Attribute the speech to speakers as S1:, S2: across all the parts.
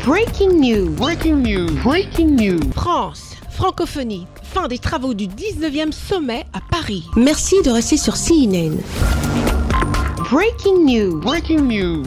S1: Breaking news.
S2: Breaking news. Breaking news.
S1: France, francophonie, fin des travaux du 19e sommet à Paris.
S3: Merci de rester sur CNN.
S1: Breaking news.
S2: Breaking news.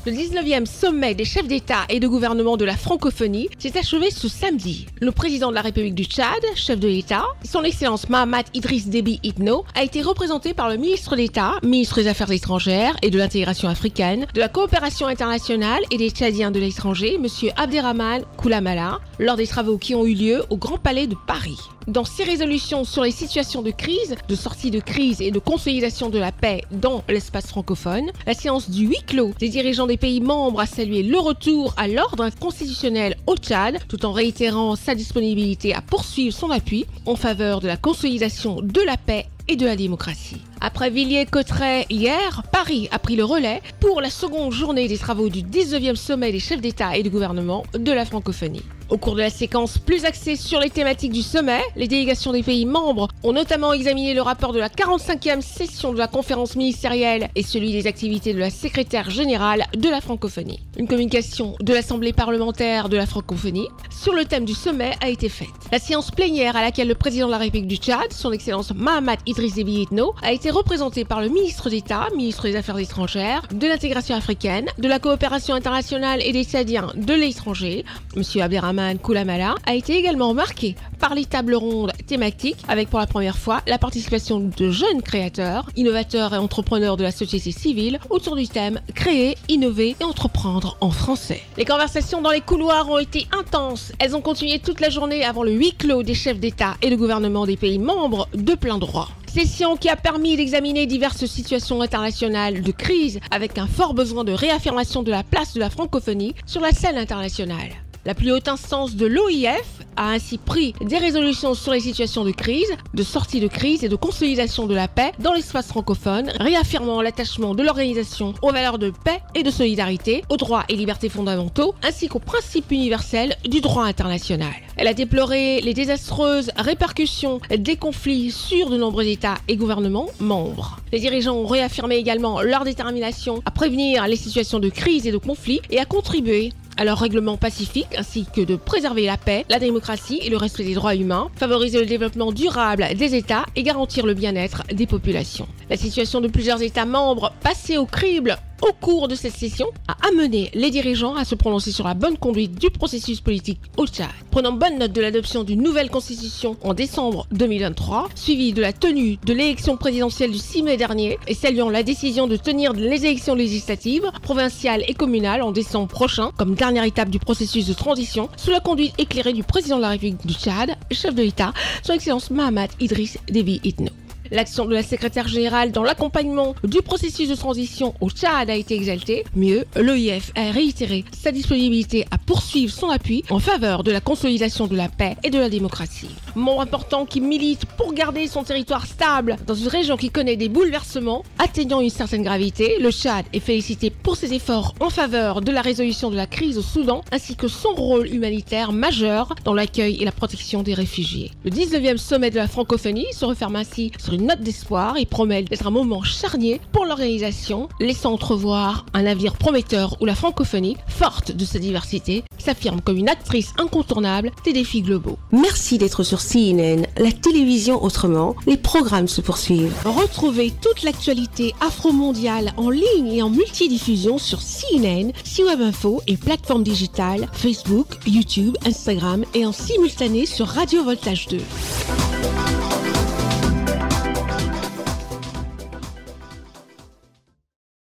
S1: Le 19e sommet des chefs d'État et de gouvernement de la francophonie s'est achevé ce samedi. Le président de la République du Tchad, chef de l'État, son Excellence Mahamat Idriss Déby Itno, a été représenté par le ministre d'État, ministre des Affaires étrangères et de l'intégration africaine, de la coopération internationale et des Tchadiens de l'étranger, M. Abderrahmane Koulamala, lors des travaux qui ont eu lieu au Grand Palais de Paris. Dans ses résolutions sur les situations de crise, de sortie de crise et de consolidation de la paix dans l'espace francophone, la séance du huis clos des dirigeants des pays membres a salué le retour à l'ordre constitutionnel au Tchad, tout en réitérant sa disponibilité à poursuivre son appui en faveur de la consolidation de la paix et de la démocratie. Après Villiers-Cotterêts hier, Paris a pris le relais pour la seconde journée des travaux du 19e sommet des chefs d'État et de gouvernement de la francophonie. Au cours de la séquence plus axée sur les thématiques du sommet, les délégations des pays membres ont notamment examiné le rapport de la 45e session de la conférence ministérielle et celui des activités de la secrétaire générale de la francophonie. Une communication de l'Assemblée parlementaire de la francophonie sur le thème du sommet a été faite. La séance plénière à laquelle le président de la République du Tchad, son Excellence Mahamat Idriss Déby Itno, a été représenté par le ministre d'État, ministre des Affaires étrangères, de l'intégration africaine, de la coopération internationale et des Tchadiens de l'étranger, M. Abderrahmane Koulamala, a été également marqué par les tables rondes thématiques avec pour la première fois la participation de jeunes créateurs, innovateurs et entrepreneurs de la société civile autour du thème « Créer, innover et entreprendre en français ». Les conversations dans les couloirs ont été intenses. Elles ont continué toute la journée avant le huis clos des chefs d'État et de gouvernement des pays membres de plein droit. Session qui a permis d'examiner diverses situations internationales de crise avec un fort besoin de réaffirmation de la place de la francophonie sur la scène internationale. La plus haute instance de l'OIF a ainsi pris des résolutions sur les situations de crise, de sortie de crise et de consolidation de la paix dans l'espace francophone, réaffirmant l'attachement de l'organisation aux valeurs de paix et de solidarité, aux droits et libertés fondamentaux, ainsi qu'aux principes universels du droit international. Elle a déploré les désastreuses répercussions des conflits sur de nombreux États et gouvernements membres. Les dirigeants ont réaffirmé également leur détermination à prévenir les situations de crise et de conflit et à contribuer à leur règlement pacifique ainsi que de préserver la paix, la démocratie et le respect des droits humains, favoriser le développement durable des États et garantir le bien-être des populations. La situation de plusieurs États membres passés au crible au cours de cette session a amené les dirigeants à se prononcer sur la bonne conduite du processus politique au Tchad. Prenant bonne note de l'adoption d'une nouvelle constitution en décembre 2023, suivie de la tenue de l'élection présidentielle du 6 mai dernier et saluant la décision de tenir les élections législatives, provinciales et communales en décembre prochain comme dernière étape du processus de transition sous la conduite éclairée du président de la République du Tchad, chef de l'État, son Excellence Mahamat Idriss Déby Itno. L'action de la secrétaire générale dans l'accompagnement du processus de transition au Tchad a été exaltée. Mieux, l'OIF a réitéré sa disponibilité à poursuivre son appui en faveur de la consolidation de la paix et de la démocratie. Membre important qui milite pour garder son territoire stable dans une région qui connaît des bouleversements atteignant une certaine gravité, le Tchad est félicité pour ses efforts en faveur de la résolution de la crise au Soudan ainsi que son rôle humanitaire majeur dans l'accueil et la protection des réfugiés. Le 19e sommet de la francophonie se referme ainsi sur une note d'espoir et promet d'être un moment charnier pour l'organisation, laissant entrevoir un avenir prometteur où la francophonie, forte de sa diversité, s'affirme comme une actrice incontournable des défis globaux.
S3: Merci d'être sur CNN, la télévision autrement. Les programmes se poursuivent.
S1: Retrouvez toute l'actualité afro-mondiale en ligne et en multidiffusion sur CNN, C-Web Info et plateformes digitales, Facebook, YouTube, Instagram et en simultané sur Radio Voltage 2.